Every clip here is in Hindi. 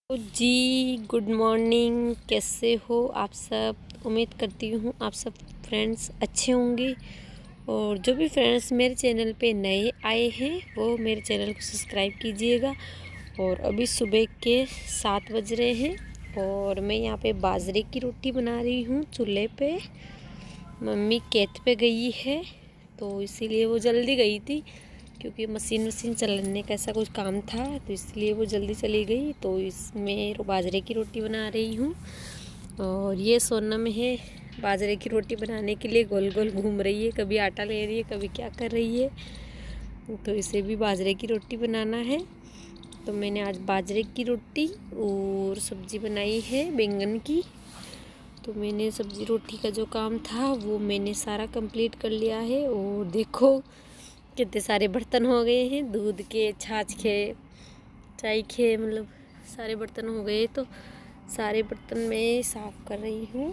जी गुड मॉर्निंग। कैसे हो आप सब? उम्मीद करती हूँ आप सब फ्रेंड्स अच्छे होंगे। और जो भी फ्रेंड्स मेरे चैनल पे नए आए हैं वो मेरे चैनल को सब्सक्राइब कीजिएगा। और अभी सुबह के 7 बज रहे हैं और मैं यहाँ पे बाजरे की रोटी बना रही हूँ चूल्हे पे। मम्मी खेत पे गई है तो इसीलिए वो जल्दी गई थी क्योंकि मशीन चलाने का ऐसा कुछ काम था, तो इसलिए वो जल्दी चली गई। तो इसमें बाजरे की रोटी बना रही हूँ। और ये सोनम है बाजरे की रोटी बनाने के लिए गोल गोल घूम रही है, कभी आटा ले रही है कभी क्या कर रही है। तो इसे भी बाजरे की रोटी बनाना है। तो मैंने आज बाजरे की रोटी और सब्ज़ी बनाई है बैंगन की। तो मैंने सब्ज़ी रोटी का जो काम था वो मैंने सारा कंप्लीट कर लिया है। और देखो कितने सारे बर्तन हो गए हैं, दूध के, छाछ के, चाय के, मतलब सारे बर्तन हो गए। तो सारे बर्तन मैं साफ़ कर रही हूँ।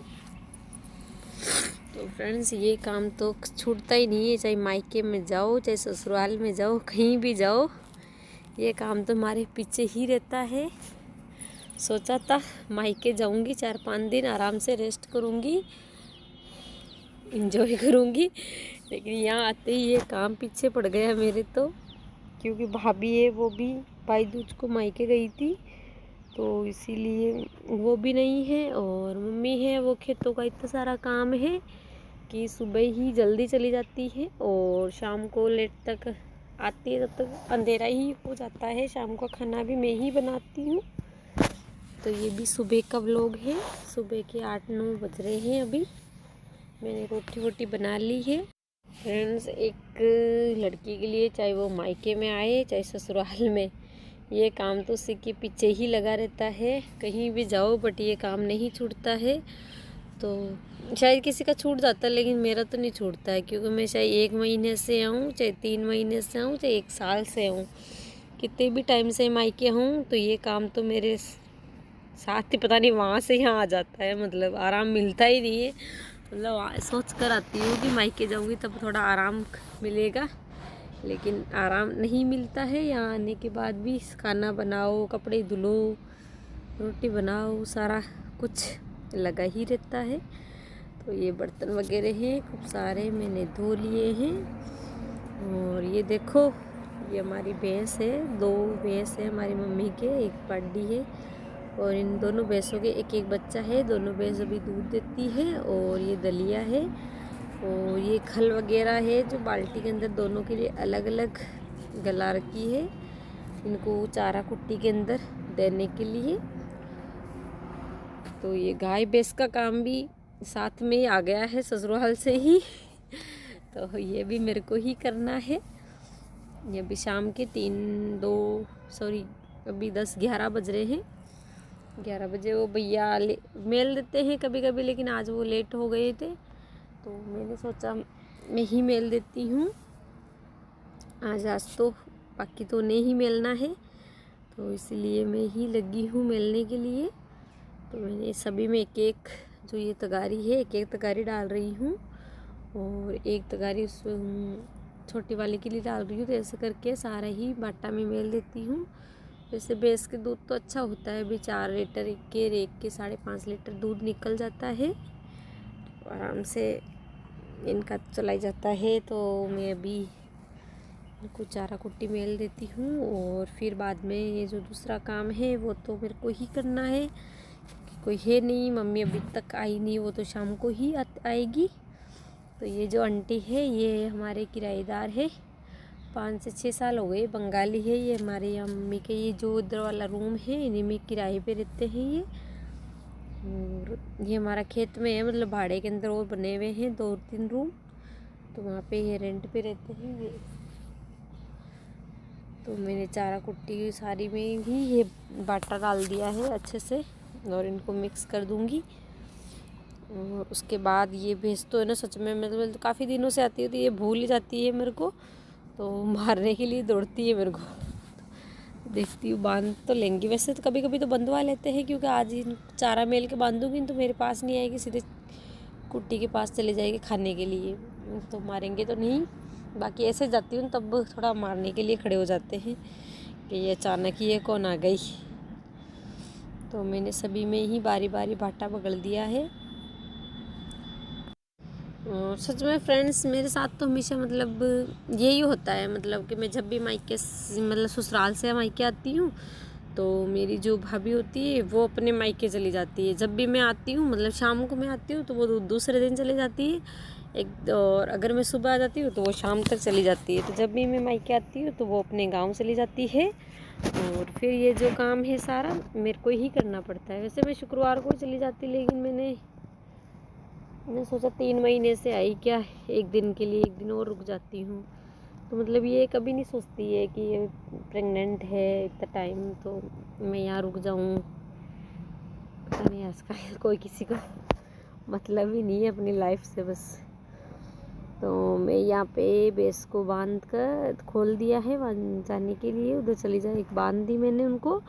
तो फ्रेंड्स ये काम तो छूटता ही नहीं है, चाहे मायके में जाओ चाहे ससुराल में जाओ कहीं भी जाओ, ये काम तो हमारे पीछे ही रहता है। सोचा था मायके जाऊँगी 4-5 दिन आराम से रेस्ट करूँगी, इंजॉय करूँगी, लेकिन यहाँ आते ही ये काम पीछे पड़ गया मेरे। तो क्योंकि भाभी है वो भी भाई दूज को मायके गई थी तो इसीलिए वो भी नहीं है। और मम्मी है वो खेतों का इतना सारा काम है कि सुबह ही जल्दी चली जाती है और शाम को लेट तक आती है, तब तक अंधेरा ही हो जाता है। शाम का खाना भी मैं ही बनाती हूँ। तो ये भी सुबह का व्लॉग है। सुबह के 8-9 बज रहे हैं अभी। मैंने रोटी वोटी बना ली है। फ्रेंड्स एक लड़की के लिए चाहे वो मायके में आए चाहे ससुराल में, ये काम तो उसी के पीछे ही लगा रहता है। कहीं भी जाओ बट ये काम नहीं छूटता है। तो शायद किसी का छूट जाता है लेकिन मेरा तो नहीं छूटता है, क्योंकि मैं चाहे 1 महीने से आऊँ चाहे 3 महीने से आऊँ चाहे 1 साल से आऊँ, कितने भी टाइम से मायके हूँ तो ये काम तो मेरे साथ ही पता नहीं वहाँ से यहाँ आ जाता है। मतलब आराम मिलता ही नहीं है। मतलब सोच कर आती हूँ कि मायके जाऊँगी तब थोड़ा आराम मिलेगा, लेकिन आराम नहीं मिलता है। यहाँ आने के बाद भी खाना बनाओ, कपड़े धुलो, रोटी बनाओ, सारा कुछ लगा ही रहता है। तो ये बर्तन वगैरह हैं खूब सारे मैंने धो लिए हैं। और ये देखो ये हमारी भैंस है, 2 भैंस है हमारी मम्मी के, एक पाडी है। और इन दोनों भैंसों के एक एक बच्चा है। दोनों भैंस अभी दूध देती है। और ये दलिया है और ये खल वगैरह है जो बाल्टी के अंदर दोनों के लिए अलग अलग गला रखी है, इनको चारा कुट्टी के अंदर देने के लिए। तो ये गाय भैंस का काम भी साथ में आ गया है ससुराल से ही तो ये भी मेरे को ही करना है। ये अभी शाम के 3-2 अभी 10-11 बज रहे हैं। 11 बजे वो भैया मेल देते हैं कभी कभी, लेकिन आज वो लेट हो गए थे तो मैंने सोचा मैं ही मेल देती हूँ आज तो बाकी तो नहीं ही मेलना है, तो इसलिए मैं ही लगी हूँ मेलने के लिए। तो मैंने सभी में एक एक जो ये तगारी है एक एक तगारी डाल रही हूँ और एक तगारी उस छोटी वाले के लिए डाल रही हूँ। तो ऐसे करके सारा ही बाटा में मेल देती हूँ। वैसे भैंस के दूध तो अच्छा होता है, अभी 4 लीटर एक के 5.5 लीटर दूध निकल जाता है, तो आराम से इनका चलाई जाता है। तो मैं अभी इनको चारा कुट्टी मेल देती हूँ और फिर बाद में ये जो दूसरा काम है वो तो मेरे को ही करना है, कोई है नहीं, मम्मी अभी तक आई नहीं, वो तो शाम को ही आएगी। तो ये जो आंटी है ये हमारे किराएदार है, 5 से 6 साल हो गए, बंगाली है ये। हमारे यहाँ मम्मी के ये जो इधर वाला रूम है इन्हीं में किराए पे रहते हैं ये। और ये हमारा खेत में है, मतलब भाड़े के अंदर और बने हुए हैं 2-3 रूम, तो वहाँ पे ये रेंट पे रहते हैं ये। तो मैंने चारा कुट्टी सारी में भी ये बाटा डाल दिया है अच्छे से और इनको मिक्स कर दूँगी। और उसके बाद ये भैंस तो है ना सच में मतलब काफ़ी दिनों से आती है तो ये भूल ही जाती है मेरे को, तो मारने के लिए दौड़ती है मेरे को। देखती हूँ बांध तो लेंगी, वैसे तो कभी कभी तो बंधवा लेते हैं, क्योंकि आज इन चारा मेल के बांधूंगी तो मेरे पास नहीं आएगी, सीधे कुट्टी के पास चले जाएगी खाने के लिए, तो मारेंगे तो नहीं। बाकी ऐसे जाती हूँ तब थोड़ा मारने के लिए खड़े हो जाते हैं कि ये अचानक ही ये कौन आ गई। तो मैंने सभी में ही बारी बारी भाटा बगल दिया है। और सच में फ्रेंड्स, मेरे साथ तो हमेशा मतलब यही होता है, मतलब कि मैं जब भी मायके मतलब ससुराल से मायके आती हूँ तो मेरी जो भाभी होती है वो अपने मायके चली जाती है। जब भी मैं आती हूँ, मतलब शाम को मैं आती हूँ तो वो दूसरे दिन चली जाती है एक, और अगर मैं सुबह आ जाती हूँ तो वो शाम तक चली जाती है। तो जब भी मैं मायके आती हूँ तो वो अपने गाँव चली जाती है, और फिर ये जो काम है सारा मेरे को ही करना पड़ता है। वैसे मैं शुक्रवार को चली जाती, लेकिन मैंने सोचा 3 महीने से आई क्या, एक दिन के लिए एक दिन और रुक जाती हूँ। तो मतलब ये कभी नहीं सोचती है कि ये प्रेग्नेंट है इतना टाइम तो मैं यहाँ रुक जाऊँ। पता नहीं आजकल कोई किसी को मतलब ही नहीं है अपनी लाइफ से बस। तो मैं यहाँ पे भैंस को बांध कर खोल दिया है जाने के लिए, उधर चली जाए। एक बांध दी मैंने उनको,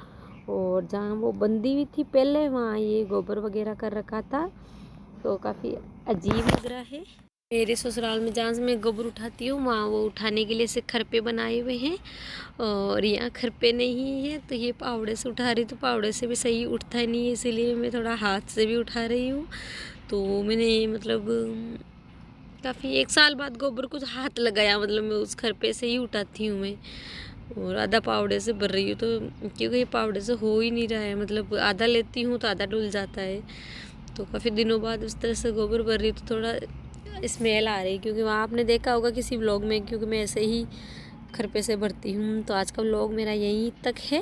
और जहाँ वो बंदी हुई थी पहले वहाँ ये गोबर वगैरह कर रखा था, तो काफ़ी अजीब लग रहा है। मेरे ससुराल में जहाँ से मैं गोबर उठाती हूँ वहाँ वो उठाने के लिए से खरपे बनाए हुए हैं, और यहाँ खरपे नहीं है तो ये पावड़े से उठा रही, तो पावड़े से भी सही उठता नहीं है, इसीलिए मैं थोड़ा हाथ से भी उठा रही हूँ। तो मैंने मतलब काफ़ी 1 साल बाद गोबर कुछ हाथ लगाया, मतलब मैं उस खरपे से ही उठाती हूँ मैं, और आधा पावड़े से भर रही हूँ। तो क्योंकि ये पावड़े से हो ही नहीं रहा है, मतलब आधा लेती हूँ तो आधा डुल जाता है। तो काफ़ी दिनों बाद उस तरह से गोबर भर रही तो थोड़ा स्मेल आ रही, क्योंकि वहाँ आपने देखा होगा किसी व्लॉग में, क्योंकि मैं ऐसे ही खरपे से भरती हूँ। तो आज का व्लॉग मेरा यहीं तक है।